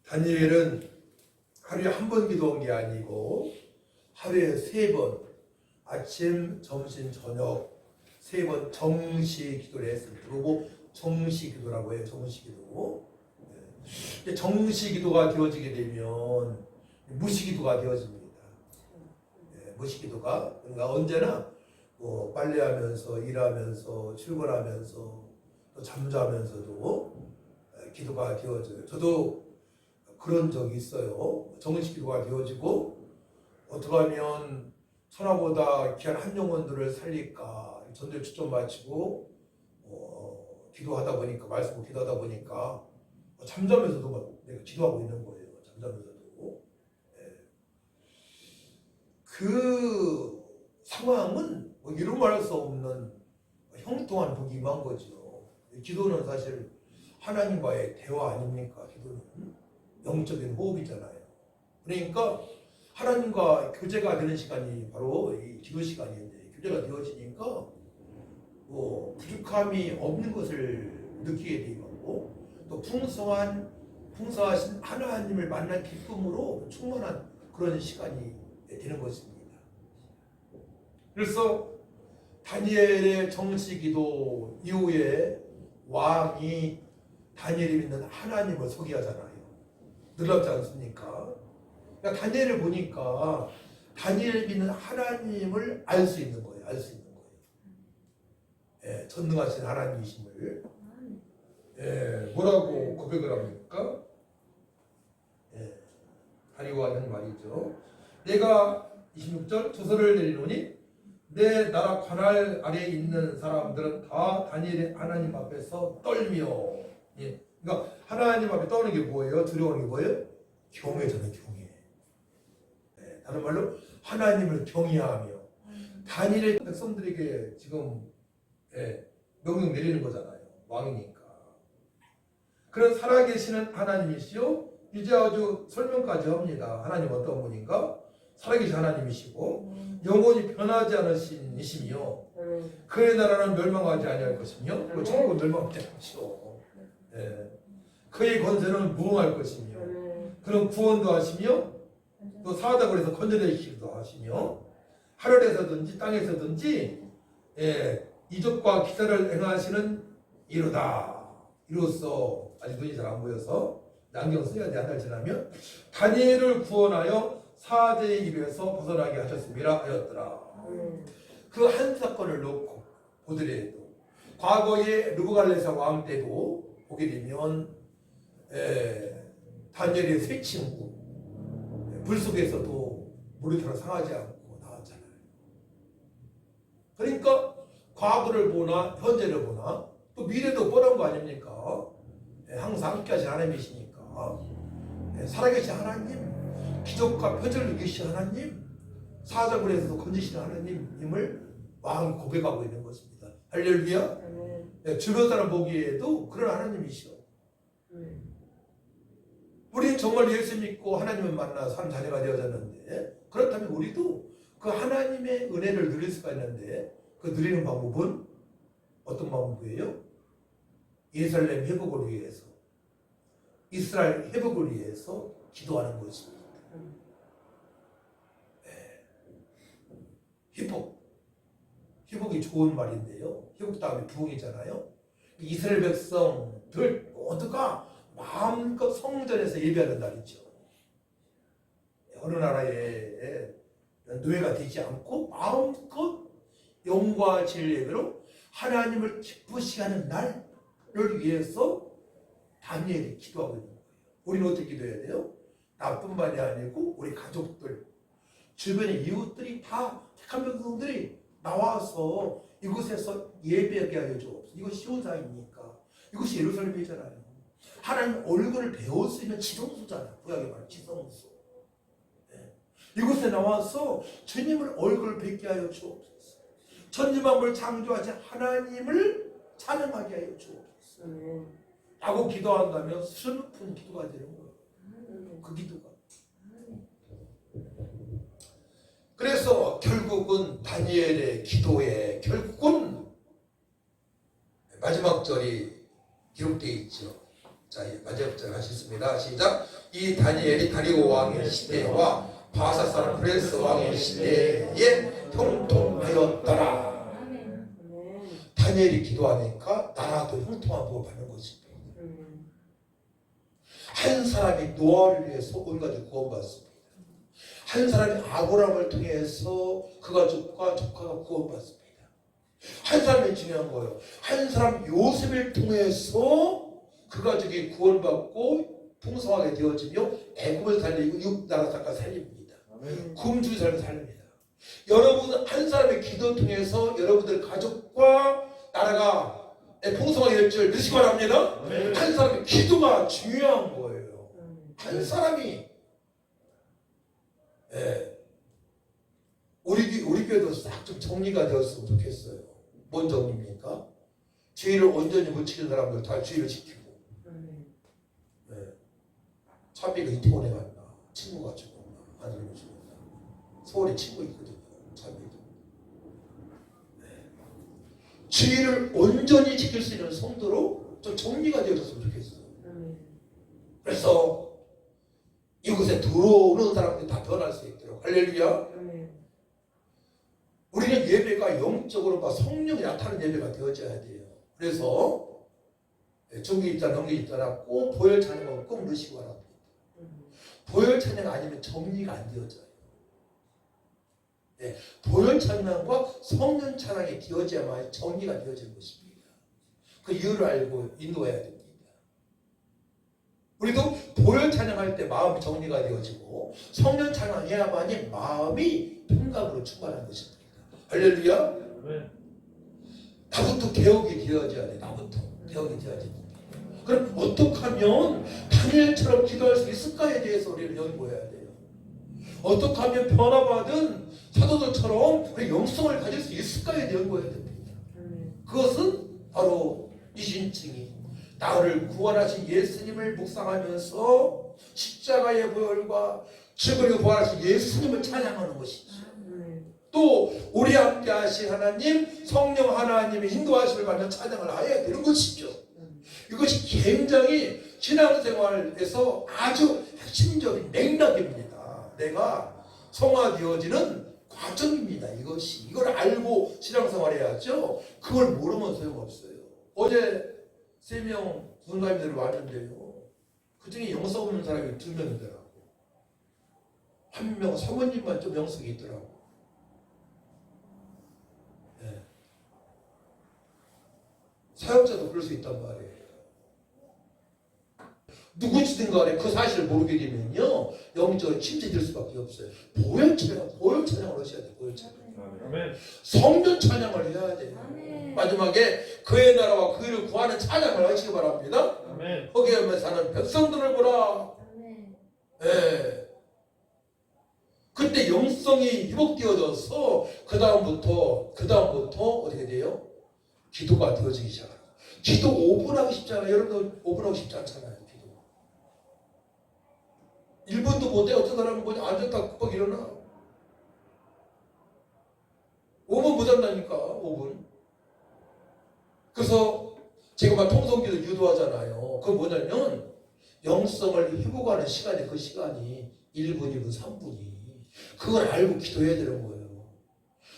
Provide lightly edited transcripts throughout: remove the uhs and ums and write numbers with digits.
다니엘은 하루에 한 번 기도한 게 아니고 하루에 3번 아침, 점심, 저녁 3번 정시 기도를 했습니다. 그리고 정시 기도라고 해요. 정시 기도. 정시 기도가 되어지게 되면 무시 기도가 되어집니다. 무시 기도가 그러니까 언제나 뭐 빨래하면서 일하면서 출근하면서 또 잠자면서도 기도가 되어져요. 저도 그런 적이 있어요. 정식 기도가 되어지고 어떻게 하면 천하보다 귀한 한 영혼들을 살릴까 전도에 초점 맞추고 기도하다 보니까 말씀을 기도하다 보니까 잠자면서도 내가 기도하고 있는 거예요. 잠자면서도 그 상황은 뭐 이루 말할 수 없는 형통한 복이 임한 거죠. 기도는 사실 하나님과의 대화 아닙니까? 기도는 영적인 호흡이잖아요. 그러니까 하나님과 교제가 되는 시간이 바로 이 기도 시간인데 교제가 되어지니까 뭐 부족함이 없는 것을 느끼게 되고 또 풍성하신 하나님을 만난 기쁨으로 충만한 그런 시간이 되는 것입니다. 그래서 다니엘의 정시 기도 이후에 왕이 다니엘이 믿는 하나님을 소개하잖아요. 놀랍지 않습니까? 그러니까 다니엘을 보니까 다니엘이 믿는 하나님을 알 수 있는 거예요. 알 수 있는 거예요. 전능하신 하나님이심을. 뭐라고 고백을 합니까? 다니엘과 하는 말이죠. 내가 26절 조서를 내리노니 내 나라 관할 아래에 있는 사람들은 다 다니엘의 하나님 앞에서 떨며 그러니까 하나님 앞에 떠오르는 게 뭐예요? 두려워하는 게 뭐예요? 경외잖아요. 경외. 다른 말로 하나님을 경외하며 다니엘의 백성들에게 지금 명령 내리는 거잖아요. 왕이니까. 그런 살아계시는 하나님이시요 이제 아주 설명까지 합니다. 하나님 어떤 분인가? 살아계신 하나님이시고 영원히 변하지 않으신 이시며 그의 나라는 멸망하지 아니할 것이며 그리고 천국은 멸망하지 않을 것이요 그의 권세는 무궁할 것이며 그는 구원도 하시며 또 사자굴 에서 건져내시기도 하시며 하늘에서든지 땅에서든지 이적과 기사를 행하시는 이로써 아직 눈이 잘 안 보여서 안경 써야 돼. 한 달 지나면 다니엘을 구원하여 사제의 입에서 벗어나게 하셨습니다 하였더라. 그 한 사건을 놓고 보더라도 과거에 르브갈네살 왕 때도 보게 되면 다니엘의 세 친구 불 속에서도 머리털을 상하지 않고 나왔잖아요. 그러니까 과거를 보나 현재를 보나 또 미래도 뻔한 거 아닙니까? 항상 함께 하신 하나님이시니까 살아계신 하나님 기적과 표적을 이기신 하나님 사자굴에서도 건지시는 하나님임을 왕이 고백하고 있는 것입니다. 할렐루야. 주변 사람 보기에도 그런 하나님이시오. 우리는 정말 예수 믿고 하나님을 만나 산 자녀가 되어졌는데 그렇다면 우리도 그 하나님의 은혜를 누릴 수가 있는데 그 누리는 방법은 어떤 방법이에요? 예루살렘 회복을 위해서 이스라엘 회복을 위해서 기도하는 것입니다. 회복이 좋은 말인데요. 회복 다음에 부흥이잖아요. 이스라엘 백성들 모두가 마음껏 성전에서 예배하는 날이죠. 어느 나라에 노예가 되지 않고 마음껏 영과 진리 예배로 하나님을 기쁘시게 하는 날을 위해서 다니엘이 기도하고 있는 거예요. 우리는 어떻게 기도해야 돼요? 나뿐만이 아니고 우리 가족들, 주변의 이웃들이 다 택한 백성들이 나와서 이곳에서 예배하게 하여 주옵소서. 이것이 시온산입니까? 이것이 예루살렘이잖아요. 하나님 얼굴을 배울 수 있는 지성소잖아요. 구약에 말하는 지성소. 이곳에 나와서 주님을 얼굴을 뵙게 하여 주옵소서. 천지만물 창조하신 하나님을 찬양하게 하여 주옵소서. 라고 기도한다면 슬픈 기도가 되는 거예요. 그 기도가. 그래서 결국은 다니엘의 기도에 결국은 마지막 절이 기록되어 있죠. 자, 마지막 절 하셨습니다. 시작. 이 다니엘이 다리오 왕의 시대와 바사 사람 브레스 왕의 시대에 형통하였더라. 다니엘이 기도하니까 나라도 형통한 복을 받는 것입니다. 한 사람이 노아를 위해서 온 가족 구원받습니다. 한 사람이 아브라함을 통해서 그 가족과 조카가 구원받습니다. 한 사람이 중요한 거예요. 한 사람 요셉을 통해서 그 가족이 구원받고 풍성하게 되어지며 애굽을 살리고 육나라 사가 살립니다. 굶주린 사람을 살립니다. 여러분 한 사람의 기도 통해서 여러분들 가족과 나라가 풍성하게 될 줄 믿으시기 바랍니다. 한 사람의 기도가 중요한 거예요. 한 사람이 우리 교회도 싹 좀 정리가 되었으면 좋겠어요. 뭔 정리입니까? 주의를 온전히 못 지키는 사람들 다 주의를 지키고. 차비가 이태원에 갔나? 친구가 죽었나? 아들이 죽었나? 서울에 친구 있거든요. 차비도. 주의를 온전히 지킬 수 있는 성도로 좀 정리가 되어졌으면 좋겠어요. 그래서 이곳에 들어오는 사람들이 다 변할 수 있도록. 할렐루야. 우리는 예배가 영적으로 막 성령이 나타나는 예배가 되어져야 돼요. 그래서 종교 입단, 넘겨 입단하고 꼭 보혈 찬양을 꼭 넣으시기 바랍니다. 보혈 찬양 아니면 정리가 안 되어져요. 보혈 찬양과 성령 찬양이 되어져야만 정리가 되어지는 것입니다. 그 이유를 알고 인도해야 됩니다. 우리도 보혈 찬양할 때 마음이 정리가 되어지고 성령 찬양해야만이 마음이 평강으로 충만한 것입니다. 할렐루야. 나부터 개혁이 되어져야 돼. 나부터 개혁이 되어야 돼. 그럼 어떻게 하면 다니엘처럼 기도할 수 있을까에 대해서 우리를 연구해야 돼요. 어떻게 하면 변화받은 사도들처럼 우리 영성을 가질 수 있을까에 연구해야 됩니다. 그것은 바로 이신층이 나를 구원하신 예수님을 묵상하면서 십자가의 보혈과 죽으리고 부활하신 예수님을 찬양하는 것이죠. 또 우리 함께 하신 하나님, 성령 하나님의 인도하심을 받는 찬양을 해야 되는 것이죠. 이것이 굉장히 신앙생활에서 아주 핵심적인 맥락입니다. 내가 성화되어지는 과정입니다. 이걸 알고 신앙생활해야죠. 그걸 모르면 소용없어요. 어제 3명 군사님들이 왔는데요. 그 중에 영성 없는 사람이 2명이더라고. 한 명 사모님만 좀 영성이 있더라고. 사역자도 그럴 수 있단 말이에요. 누구지든 간에 그 사실을 모르게 되면요 영적으로 침체될 수밖에 없어요. 보혈 찬양을 하셔야 돼요. 보혈 찬양. 성전 찬양을 해야 돼요. 마지막에 그의 나라와 그를 구하는 찬양을 하시기 바랍니다. 거기에 사는 백성들을 보라. 그때 영성이 회복되어져서 그 다음부터 어떻게 돼요? 기도가 되어지기 시작합니다. 기도 5분 하기 쉽잖아요. 여러분 5분 하기 쉽지 않잖아요. 기도 1분도 못해. 어떤 사람은 그냥 앉았다 꼭 일어나. 5분 못 한다니까. 5분. 그래서 제가 막 통성기도 유도하잖아요. 그건 뭐냐면 영성을 회복하는 시간이 그 시간이 1분, 2분, 3분이 그걸 알고 기도해야 되는 거예요.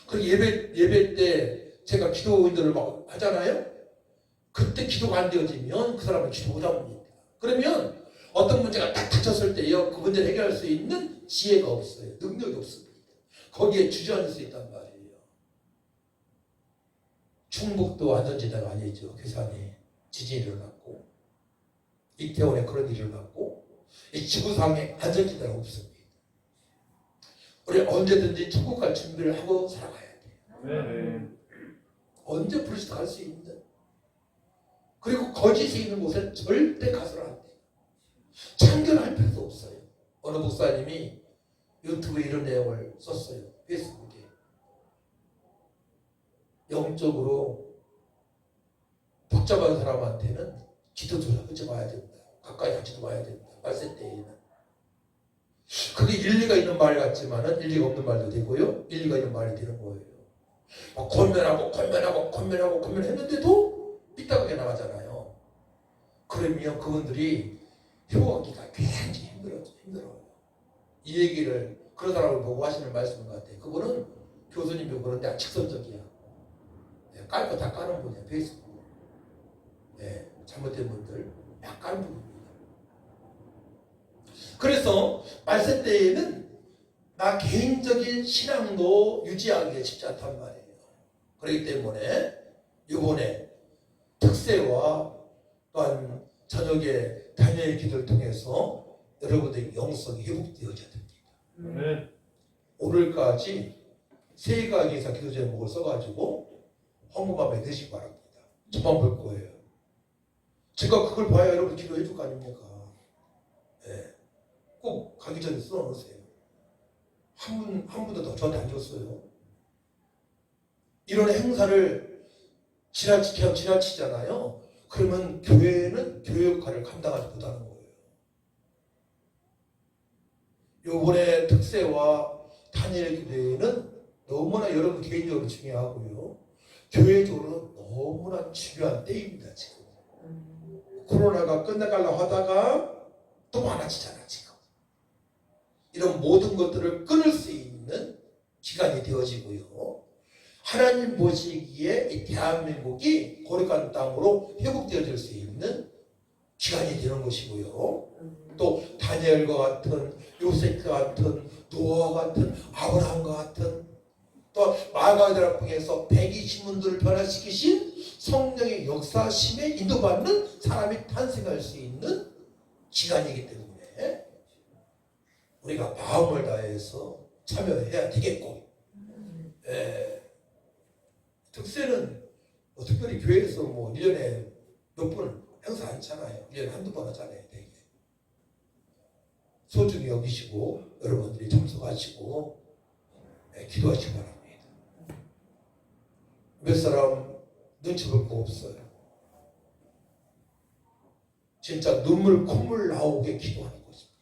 그리고 예배 때 제가 기도 인도를 막 하잖아요. 그때 기도가 안 되어지면 그 사람은 기도 못 합니다. 그러면 어떤 문제가 딱 닥쳤을 때요, 그 문제를 해결할 수 있는 지혜가 없어요. 능력이 없습니다. 거기에 주저앉을 수 있단 말이에요. 충북도 안전지대가 아니죠. 괴산에 지진이 일어났고 이태원에 그런 일이 일어났고 이 지구상에 안전지대가 없습니다. 우리 언제든지 천국 갈 준비를 하고 살아가야 돼요. 언제 불시도 갈 수 있는데. 그리고 거짓이 있는 곳에 절대 가서는 안 돼요. 참견할 필요도 없어요. 어느 목사님이 유튜브에 이런 내용을 썼어요. 페이스북에. 영적으로 복잡한 사람한테는 기도조차 하지 마야 된다. 가까이 하지도 마야 된다. 말세 때에는. 그게 일리가 있는 말 같지만은 일리가 없는 말도 되고요. 일리가 있는 말이 되는 거예요. 권면하고 했는데도 삐딱하게 나가잖아요. 그러면 그분들이 회복하기가 굉장히 힘들어요. 이 얘기를 그런 사람을 보고 하시는 말씀인 것 같아요. 그분은 교수님도 그런데 직선적이야. 깔 거 다 까는 분이야. 페이스북. 잘못된 분들 다 까는 분입니다. 그래서 말세 때에는 나 개인적인 신앙도 유지하기가 쉽지 않단 말이에요. 그렇기 때문에 이번에 특세와 또한 저녁에 다니엘 기도를 통해서 여러분들의 영성이 회복되어져야 됩니다. 오늘까지 세 가지 이상 기도 제목을 써가지고 헌금함에 넣으시기 바랍니다. 저만 볼 거예요. 제가 그걸 봐야 여러분 기도해 줄 거 아닙니까? 꼭 가기 전에 써놓으세요. 한 분도 더 저한테 안 줬어요. 이런 행사를 지나치잖아요. 그러면 교회는 교회 역할을 감당하지 못하는 거예요. 요번에 특세와 다니엘 기도회는 너무나 여러분 개인적으로 중요하고요. 교회적으로 너무나 중요한 때입니다. 지금 코로나가 끝나가려고 하다가 또 많아지잖아 지금. 이런 모든 것들을 끊을 수 있는 기간이 되어지고요. 하나님 보시기에 이 대한민국이 거룩한 땅으로 회복되어질 수 있는 기간이 되는 것이고요. 또 다니엘과 같은 요셉과 같은 노아와 같은 아브라함과 같은 또 마가다라 통해서 120문들을 변화시키신 성령의 역사심에 인도받는 사람이 탄생할 수 있는 기간이기 때문에 우리가 마음을 다해서 참여해야 되겠고 특세는 특별히 교회에서 1년에 몇 번 행사 하잖아요. 1년에 한두 번 하잖아요. 되게 소중히 여기시고 여러분들이 참석하시고 기도하시기 바랍니다. 몇 사람 눈치 볼 거 없어요. 진짜 눈물 콧물 나오게 기도하는 것입니다.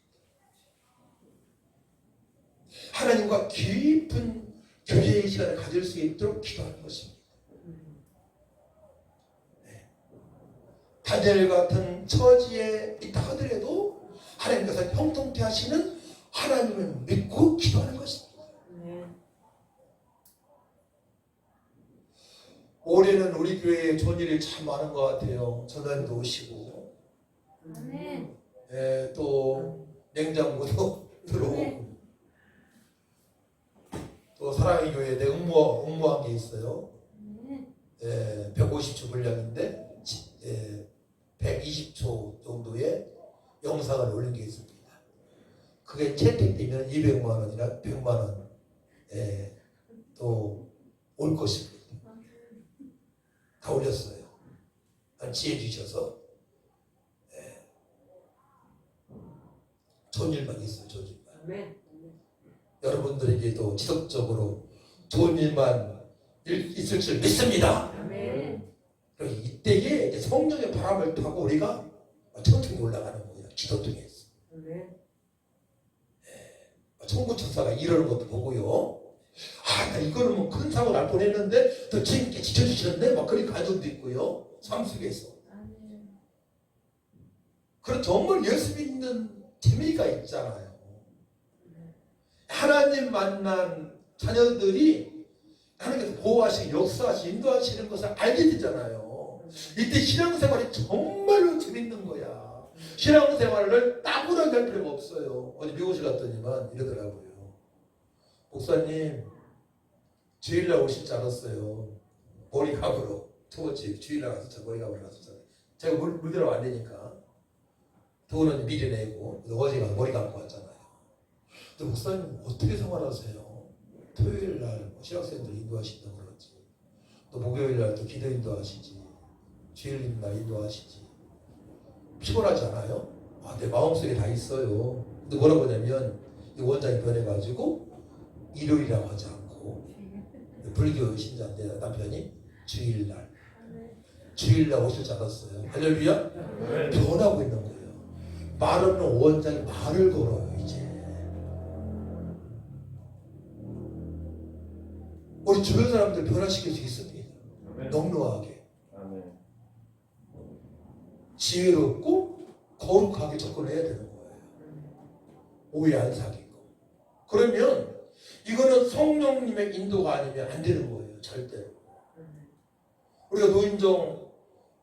하나님과 깊은 교제의 시간을 가질 수 있도록 기도하는 것입니다. 다니엘 같은 처지에 있다 하더라도 하나님께서 형통케 하시는 하나님을 믿고 기도하는 것입니다. 올해는 우리 교회에 좋은 일이 참 많은 것 같아요. 전화님도 오시고 또 냉장고도 들어오고 또 사랑의 교회에 응모한 게 있어요. 150초 분량인데 120초 정도의 영상을 올린 게 있습니다. 그게 채택되면 200만 원이나 100만 원 또 올 것입니다. 다 올렸어요. 지혜 주셔서 좋은 일만 있어요. 좋은 일만. 여러분들에게도 지속적으로 좋은 일만 있을 줄 믿습니다. 이때에 이제 성령의 바람을 타고 우리가 천천히 올라가는 거예요. 기도 통해서. 천군 천사가 이러는 것도 보고요. 나 이거는 뭐 큰 사고 날 뻔했는데 더 주님께 지켜주셨네. 막 그런 감정도 있고요. 삶 속에서. 그런 정말 예수 믿는 재미가 있잖아요. 하나님 만난 자녀들이 하나님께서 보호하시고 역사하시고 인도하시는 것을 알게 되잖아요. 이때 신앙생활이 정말로 재밌는 거야. 신앙생활을 따분하게 할 필요가 없어요. 어제 미국에 갔더니만 이러더라고요. 목사님 주일날 오실 줄 알았어요. 머리 감으러 첫 번째 주일날 가서 저 머리 감으러 갔었잖아요. 제가 물대로 안 되니까 돈은 미리 내고 어제 가서 머리 감고 왔잖아요. 근데 목사님 어떻게 생활하세요? 토요일날 신학생들 인도하신다고 그러지, 또 목요일날 또 기도 인도하시지, 주일날 인도하시지. 피곤하지 않아요? 내 마음속에 다 있어요. 근데 뭐라고 하냐면 이 원장이 변해가지고 일요일이라고 하지 않고, 불교 신자인데 남편이 주일날 오실 줄 알았어요. 할렐루야. 변하고 있는 거예요. 말 없는 원장이 말을 걸어요. 이제 우리 주변 사람들 변화시킬 수 있습니다. 넉넉하게. 지혜롭고 거룩하게 접근해야 되는 거예요. 오해 안 사귀고. 그러면 이거는 성령님의 인도가 아니면 안 되는 거예요. 절대로. 우리가 노인정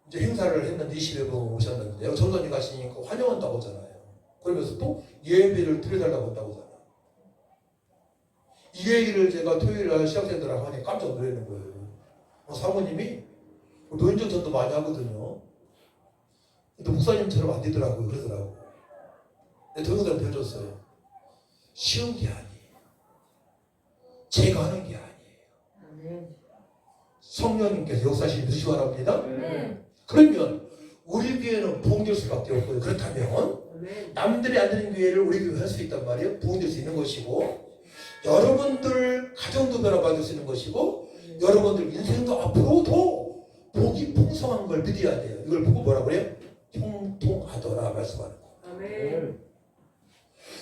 이제 행사를 했는데 20여 분 오셨는데요. 전도님 가시니까 환영한다고 하잖아요. 그러면서 또 예배를 드려달라고 한다고 하잖아요. 이 얘기를 제가 토요일날 시학생들하고 하니 깜짝 놀라는 거예요. 사모님이 노인정 전도 많이 하거든요. 근데 목사님처럼 안 되더라고요. 그러더라고. 근데 동영상을 보여줬어요. 쉬운 게 아니에요. 제가 하는 게 아니에요. 성령님께서 역사하시는 것이 바랍니다. 그러면 우리 교회는 부흥될 수밖에 없고요. 그렇다면 남들이 안 되는 교회를 우리 교회 할 수 있단 말이에요. 부흥될 수 있는 것이고, 여러분들 가정도 변화받을 수 있는 것이고, 여러분들 인생도 앞으로 더 복이 풍성한 걸 믿어야 돼요. 이걸 보고 뭐라고 그래요? 형통하더라 말씀하는 거.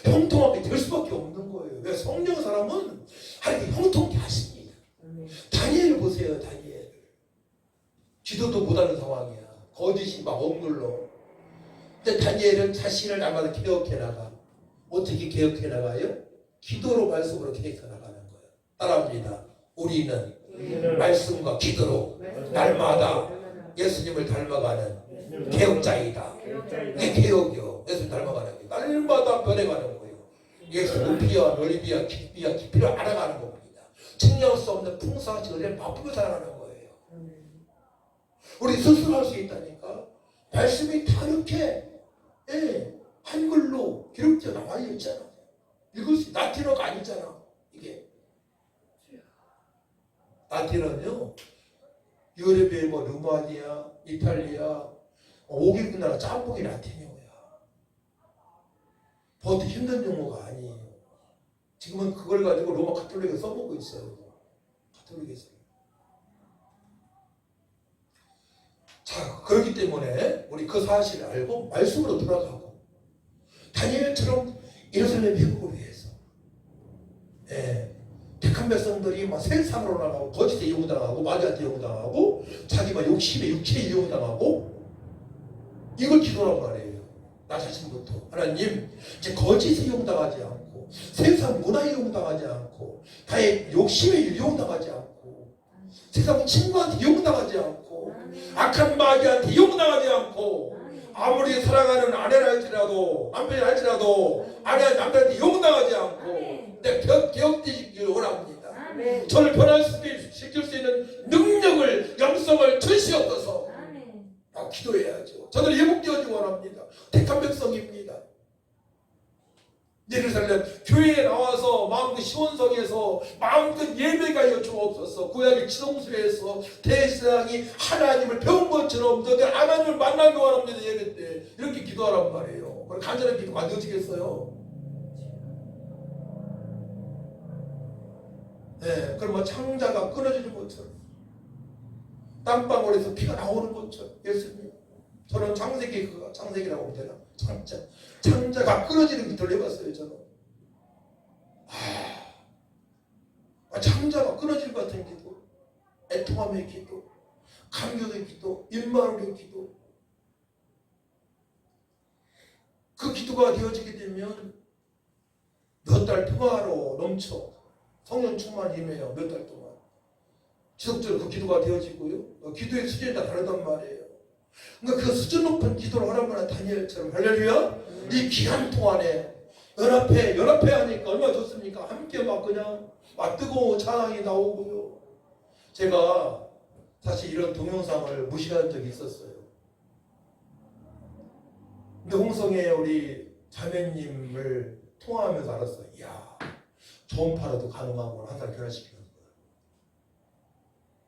형통하게 될 수밖에 없는 거예요. 왜? 성령 사람은 하나님께 형통케 하십니다. 다니엘을 보세요. 다니엘. 기도도 못하는 상황이야. 거짓이 막 억눌러. 근데 다니엘은 자신을 날마다 개혁해 나가. 어떻게 개혁해 나가요? 기도로 말씀으로 개혁해 나가는 거예요. 따라합니다. 우리는 말씀과 기도로 날마다 예수님을 닮아가는 개혁자이다. 이게 개혁이요. 예수님 닮아가는 게 날마다 변해가는 거예요. 예수 높이와 넓이와 깊이를 알아가는 겁니다. 측량할 수 없는 풍성한 은혜를 맛보며 살아가는 거예요. 우리 스스로 할 수 있다니까. 말씀이 다 이렇게 한글로 기록되어 나와 있잖아. 읽을 수 라틴어가 아니잖아. 이게 라틴어는요, 유럽의 뭐 루마니아, 이탈리아, 5개국 나라 짬뽕이 라틴어야. 보통 힘든 용어가 아니에요. 지금은 그걸 가지고 로마 가톨릭에 써보고 있어요. 가톨릭에서. 자, 그렇기 때문에 우리 그 사실을 알고 말씀으로 돌아가고, 다니엘처럼 예루살렘 회복을 위해서 택한 백성들이 막 세상으로 나가고 거짓에 이용당하고 마귀한테 이용당하고 자기 막 욕심에 육체에 이용당하고, 이걸 기도란 말이에요. 나 자신부터 하나님, 이제 거짓에 이용당하지 않고 세상 문화에 이용당하지 않고 나의 욕심에 이용당하지 않고 세상 친구한테 이용당하지 않고 악한 마귀한테 이용당하지 않고, 아무리 사랑하는 아내라 할지라도 남편이라 할지라도 아내 남편한테 이용당하지 않고 내 개혁되시기를 원합니다. 저를 변화시킬 수 있는 능력을, 영성을 주시옵소서. 기도해야죠. 저는 회복되어지기 원합니다. 택한 백성입니다. 예루살렘 교회에 나와서 마음껏 시원성에서 마음껏 예배가 여쭈옵소서. 구약의 지성소에서 대신앙이 하나님을 배운 것처럼 너들 하나님을 만나기 원합니다. 예배 때 이렇게 기도하란 말이에요. 그럼 간절한 기도 만들어지겠어요? 네, 그럼 뭐 창자가 끊어지는 것처럼, 땀방울에서 피가 나오는 것처럼, 예수님, 저는 창세기라고 하면 되나? 창자가 끊어지는 기도를 해봤어요. 저는 창자가 끊어질 것 같은 기도, 애통함의 기도, 감격의 기도, 일만의 기도, 그 기도가 되어지게 되면 몇 달 평화로 넘쳐 성령 충만이 임해요. 몇 달 동안 지속적으로 그 기도가 되어지고요. 기도의 수준이 다 다르단 말이에요. 그러니까 그 수준 높은 기도를 하라면 다니엘처럼, 할렐루야, 이 기한 동안에 연합해 하니까 얼마나 좋습니까? 함께 막 그냥 막 뜨거운 찬양이 나오고요. 제가 사실 이런 동영상을 무시한 적이 있었어요. 근데 홍성에 우리 자매님을 통화하면서 알았어요. 이야, 저음파로도 가능하고 한 사람 변화시키는 거예요.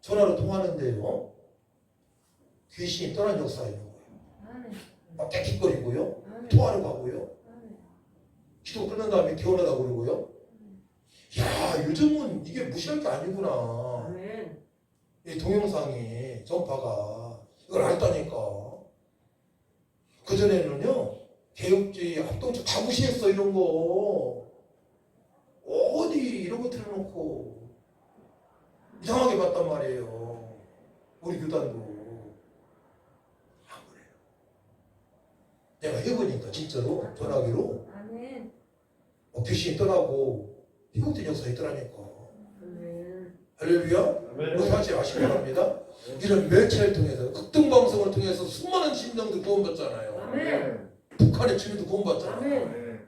전화로 통화하는데요, 귀신이 떠난 역사가 있는 거예요. 막 깨끗거리고요, 통화를 가고요, 기도 끝난 다음에 개원하다 그러고요. 야, 요즘은 이게 무시할 게 아니구나. 이 동영상이, 전파가 이걸 알다니까. 그전에는요, 개혁주의, 합동적 다 무시했어. 이런 거 어디 이런 거 틀어놓고 이상하게 봤단 말이에요. 우리 교단도 안 그래요. 내가 해보니까 진짜로 전화기로 아멘. 귀신이 떠나고 희곡된 역사가 있더라니까. 아멘. 할렐루야. 그 사실 아시기 바랍니다. 이런 매체를 통해서 극동방송을 통해서 수많은 심령들 구원받잖아요. 아멘. 북한의 주민도 구원받잖아요. 아멘.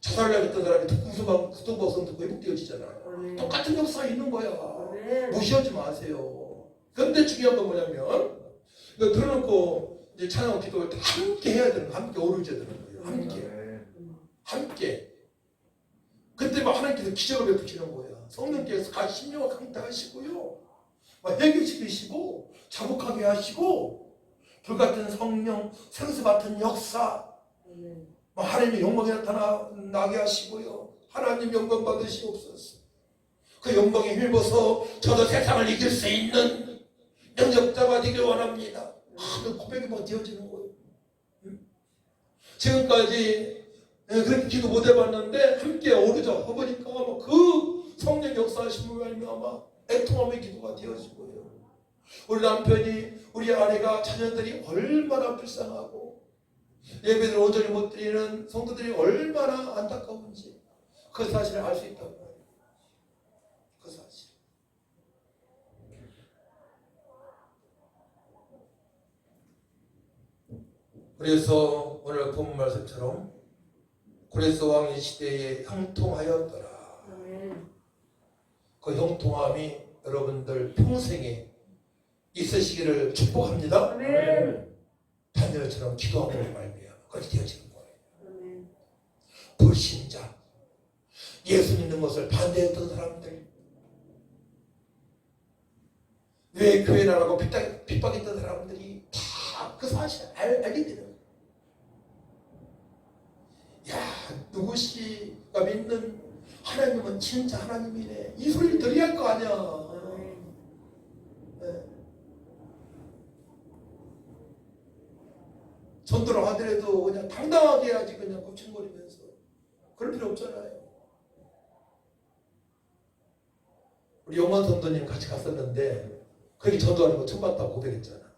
자살하겠던 사람이 극동방송 듣고 회복되어지잖아요. 아멘. 똑같은 역사 있는 거야. 아멘. 무시하지 마세요. 근데 중요한 건 뭐냐면 이거 들어놓고 이제 찬양 기도를 다 함께 해야 되는 거예요. 함께 오르셔야 되는 거예요. 함께. 함께. 그때 막 하나님께서 기적을 베푸시는 거예요. 성령께서 심령을 강타하시고요. 막 회개시키시고 자복하게 하시고 불같은 성령, 생수 같은 역사, 막 하나님의 영광이 나타나게 하시고요. 하나님 영광 받으시옵소서. 그 영광에 힘입어서 저도 세상을 이길 수 있는 능력자가 되길 원합니다. 그 고백이 막 되어지는 거예요. 지금까지 그렇게 기도 못 해봤는데 함께 오르자 해보니까 그 성령 역사하심을 알면 애통함의 기도가 되어지고요. 우리 남편이, 우리 아내가, 자녀들이 얼마나 불쌍하고 예배를 온전히 못 드리는 성도들이 얼마나 안타까운지 그 사실을 알 수 있단 말이에요. 그 사실. 그래서 오늘 본 말씀처럼 고레스 왕의 시대에 형통하였더라. 그 형통함이 여러분들 평생에 있으시기를 축복합니다. 다니엘처럼 기도함으로 말미암아 그렇게 되어지는 거예요. 불신자, 예수 믿는 것을 반대했던 사람들, 왜 교회 나라고 핍박했던 사람들이 다 그 사실을 알게 되는 거예요. 야, 누구시가 믿는 하나님은 진짜 하나님이네. 이 소리를 들어야 할 거 아니야. 네. 전도를 하더라도 그냥 당당하게 해야지 그냥 굽신거리면서. 그럴 필요 없잖아요. 우리 영원 성도님 같이 갔었는데 그렇게 전도하는 거 처음 봤다고 고백했잖아.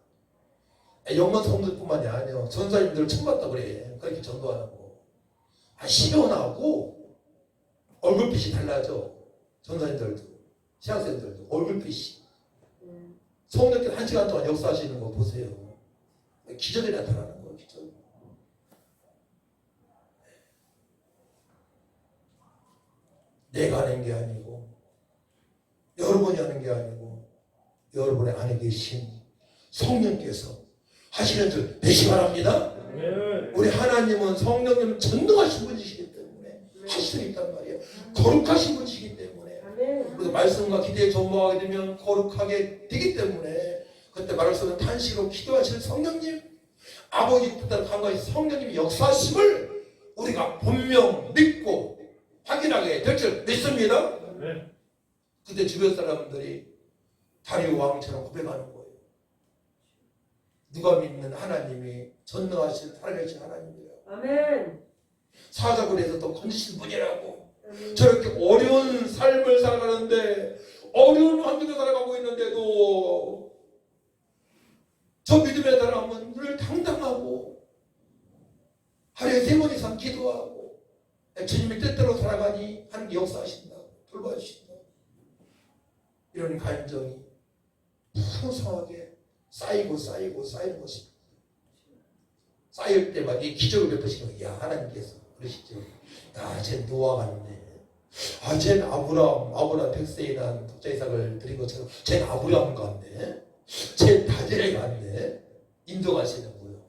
영원 성도뿐만이 아니에요. 전사님들 처음 봤다고 그래. 그렇게 전도하는 거. 시원하고 얼굴빛이 달라져. 전사님들도 신학생들도 얼굴빛이. 성령께서 1시간 동안 역사하시는 거 보세요. 기적이 나타나는 거예요. 기적. 내가 하는 게 아니고 여러분이 하는 게 아니고 여러분의 안에 계신 성령께서 하시는 줄 믿으시기 바랍니다. 우리 하나님은 성령님 전능하신 분이시기 때문에 하실 수 있단 말이에요. 거룩하신 분이시기 때문에 그래서 말씀과 기대에 전무하게 되면 거룩하게 되기 때문에 그때 말할 수 없는 탄식으로 기도하시는 성령님, 아버지 뜻대로 간과하신 성령님의 역사심을 우리가 분명 믿고 확인하게 될 줄 믿습니다. 그때 주변 사람들이 다리오 왕처럼 고백하는 거예요. 누가 믿는 하나님이 전능하신 살아계신 하나님이에요. 아멘. 사자굴에서도 건지신 분이라고. 저렇게 어려운 삶을 살아가는데 어려운 환경에 살아가고 있는데도 저 믿음의 사람은 늘 당당하고 하루에 3번 이상 기도하고 주님의 뜻대로 살아가니 하나님께 역사하신다고 돌봐주신다고. 이런 감정이 풍성하게 쌓이고 쌓이는 것입니다. 쌓일 때마다 이 기적을 베푸시는 거예요. 야, 하나님께서 그러시죠. 야, 쟤 노아 같네. 아, 쟤는 아브라함 100세에 난 독자 이삭을 드린 것처럼 쟤는 아브라함 같네. 쟤는 다니엘 같네. 인도하시는 거예요.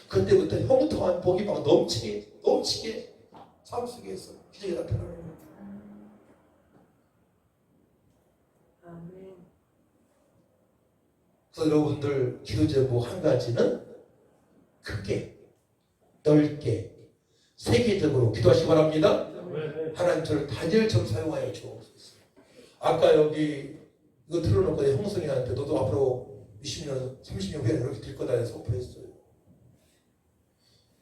그때부터 형통한 복이 막 넘치게 삶 속에서 기적이 나타나는 거예요. 그래서 여러분들 기도 제목 한 가지는 크게, 넓게, 세계적으로 기도하시기 바랍니다. 하나님 저를 다니엘처럼 사용하여 주옵소서. 아까 여기 이거 틀어놓고 내 형성이한테 너도 앞으로 20년, 30년 후에 이렇게 될 거다 해서 선포했어요.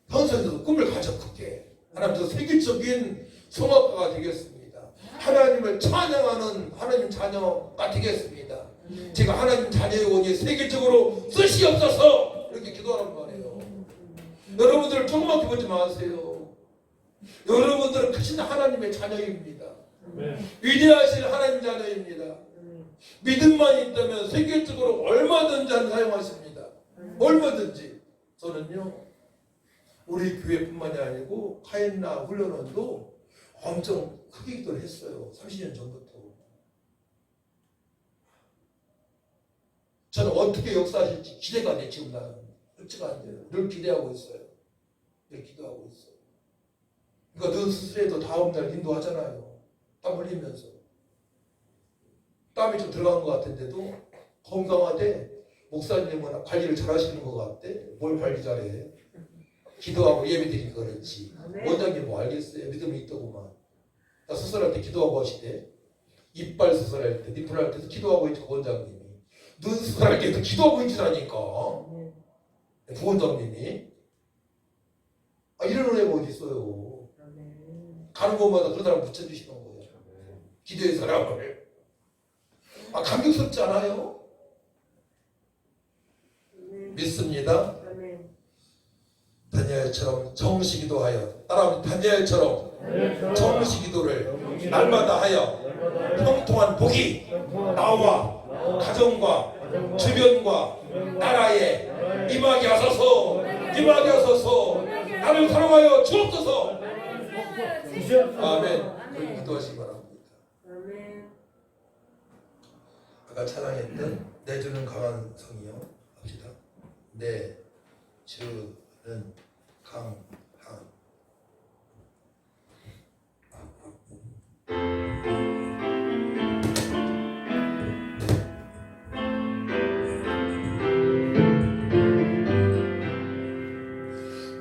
형성에서도 꿈을 가져 크게. 하나님 저 세계적인 성악가가 되겠습니다. 하나님을 찬양하는 하나님 자녀가 되겠습니다. 제가 하나님 자녀의 원이 세계적으로 쓰시옵소서 이렇게 기도하는 말이에요. 여러분들 조그맣게 보지 마세요. 여러분들은 크신 하나님의 자녀입니다. 위대하신 하나님 자녀입니다. 믿음만 있다면 세계적으로 얼마든지 사용하십니다. 얼마든지. 저는요, 우리 교회뿐만이 아니고 카엔나 훈련원도 엄청 크게 기도를 했어요. 30년 전부터. 저는 어떻게 역사하실지 기대가 돼. 지금 나는 솔직히 안 돼요. 늘 기대하고 있어요. 늘 기도하고 있어요. 그러니까 눈 수술해도 다음날 인도하잖아요. 땀 흘리면서. 땀이 좀 들어간 것 같은데도 건강하대. 목사님은 관리를 잘 하시는 것 같대. 뭘 관리 잘해? 기도하고 예배드리니까 그렇지. 원장님 뭐 알겠어요. 믿음이 있더구만. 나 수술할 때 기도하고 하시대. 이빨 수술할 때, 니플 할 때도 기도하고 있죠. 원장님이. 눈 수술할 때도 기도하고 있으라니까. 부원장님이. 이런 은혜가 어디 있어요. 가는 곳마다 그런 사람 붙여주시는 거예요. 기도의 사람을. 감격스럽지 않아요? 믿습니다. 다니엘처럼 정시 기도하여, 따라하면 다니엘처럼 정시 기도를 날마다 하여 형통한 복이 나와 가정과 주변과 나라에 임하게 하소서. 임하게 하소서. 나를 사랑하여 주옵소서. 아멘. 기도하시기 바랍니다. 아까 찬양했던 내 주는 강한 성이요 합시다. 내 주는 강한.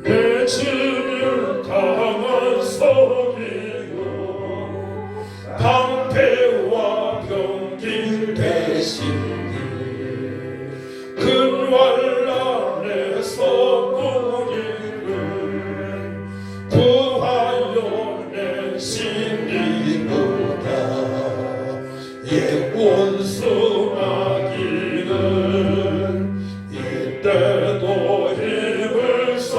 내 주는 강한 성이요 방패와 병기 되시니 근활란에서 우리를 구하여 내시니로다. 예 원수마귀는 이때도 힘을 써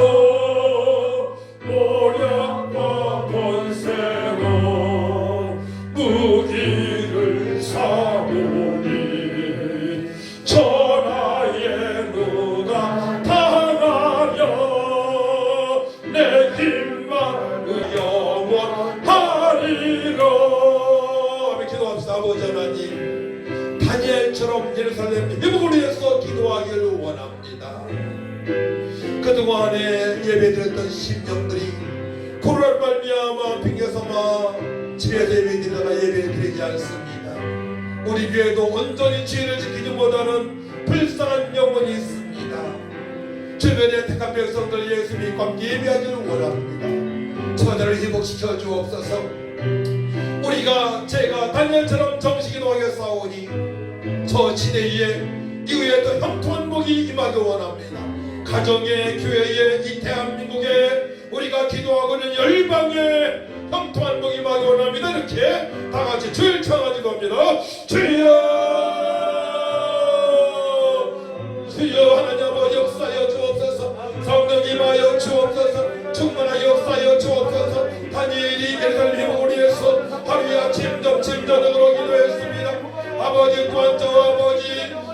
모략과 권세로 무기를 삼으니 전하의 누가 당하며 내 힘만 영원하리라. 기도합시다. 아버지 하나님, 다니엘처럼 예루살렘 회복을 위해서 기도하기를 원합니다. 그동안에 예배드렸던 심령들이 코로나로 말미암아 핑계삼아 집에서 예배드리다가 예배드리지 않습니다. 우리 교회도 온전히 지혜를 지키지 못하는 불쌍한 영혼이 있습니다. 주변의 택한 백성들 예수 믿고 함께 예배하기를 원합니다. 저들을 회복시켜 주옵소서. 우리가 제가 다니엘처럼 정식기도하게 싸우니 저 시대에 이후에 또 형통한 복이 임하기 원합니다. 가정에, 교회에, 이 대한민국에 우리가 기도하고는 열방에 형통한 복이 임하기 원합니다. 이렇게 다같이 주를 청하지 겁니다. 주여, 주여 하나님 아버지 역사여 주옵소서. 성령 임하여 주옵소서. 충만하여 역사여 주옵소서. 다니엘이 예루살렘 회복을 위해서 하루에 아침 점심 저녁으로 기도했습니다. 아버지 또한 저 아버지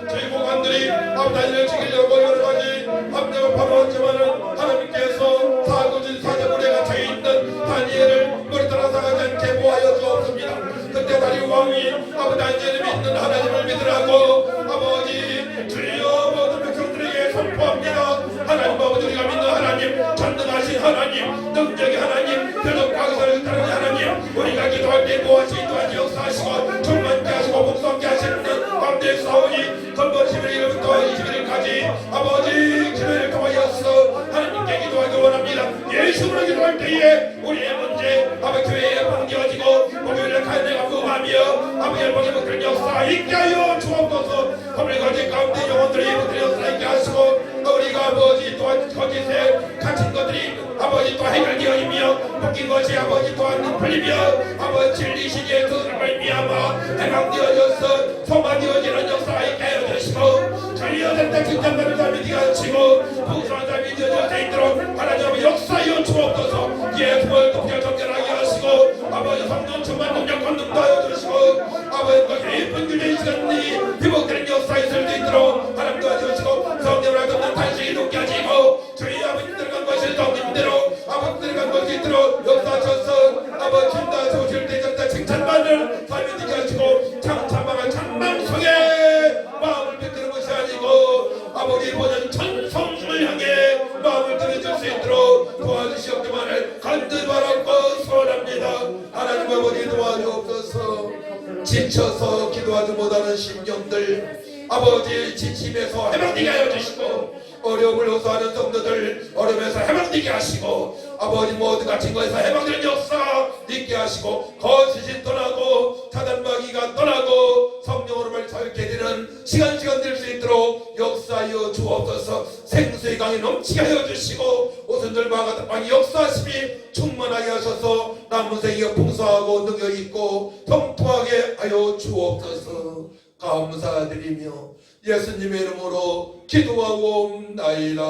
죄고관들이 다니엘을 지키려고 여러가지 함정을 벌어왔지만은 하나님께서 사도진 사자굴에 갇혀있는 다니엘을 머리 따라 사가지 않게 모하여 주옵습니다. 그때 다리 왕이 아버지 다니엘을 믿는 하나님을 믿으라고 아버지 주여 모든 백성들에게 선포합니다. 하나님 아버지 우리가 믿는 하나님, 전능하신 하나님, 능력의 하나님, 표적 과거사를 따르는 하나님, 우리가 기도할 때 무엇이 또한 역사하시고 충만케 하시고 복성케 하시는 가운데 싸우니 건번 11일부터 21일까지 아버지 기도를 통하여서 하나님께 기도하기 원합니다. 예수로 기도할 때에 우리의 문제 아버지 교회에 봉되어지고 목요일에 가야내가 부음하며 아버지 일본의 목들 역사 있게 하여 주옵소서. 우리 거짓 가운데 영혼들이 목들 역사 있게 하시고 우리가 아버지 또한 거짓에 갇힌 것들이 아버지 또 해결되어지며 바뀐 것이 아버지 또한 풀리며 아버지 진리 시기에 그를 말미암아 해방되어져서 소망되어지는 역사가 있게 하여 주시고 살려야 된다 칭찬받는 사람이 네가 하시고 풍성한 사람이 되어져 있도록 하나님 역사여 주옵소서. 예수를 높여 정결하게 하시고 아버지 성령 충만 능력 권능도 하여 주시고 아버지 그 예쁜 주의 시간이 회복되는 역사 있을 수 있도록 하나님 도와주시고 성령을 돕는 탄식이 높게 하시고 저희 아버지 들어간 것을 성님대로 아버지 들어간 것이 있도록 역사하셔서 아버지 진다 소실 대전다 칭찬받을 삶이 되게 하시고 창참방한 창망 속에 마음을 뺏기는 것이 아니고 아버지 보는 천성을 향해 마음을 들어줄 수 있도록 도와주시옵기만을 간절히 바라고 소원합니다. 하나님 아버지 도와주옵소서. 지쳐서 기도하지 못하는 심령들 아버지 지침에서 해방되게 하여 주시고 어려움을 호소하는 성도들 어려움에서 해방되게 하시고 아버지 모든 갇힌 것에서 해방되는 역사 있게 하시고 거짓이 떠나고 사단마귀가 떠나고 성령으로 자유케 되는 시간 될 수 있도록 역사하여 주옵소서. 생수의 강이 넘치게 하여 주시고 오순절과 같은 방이 역사하심이 충만하게 하셔서 남은 생이 풍성하고 능력 있고 통통하게 하여 주옵소서. 감사드리며 예수님의 이름으로 기도하고 나이다.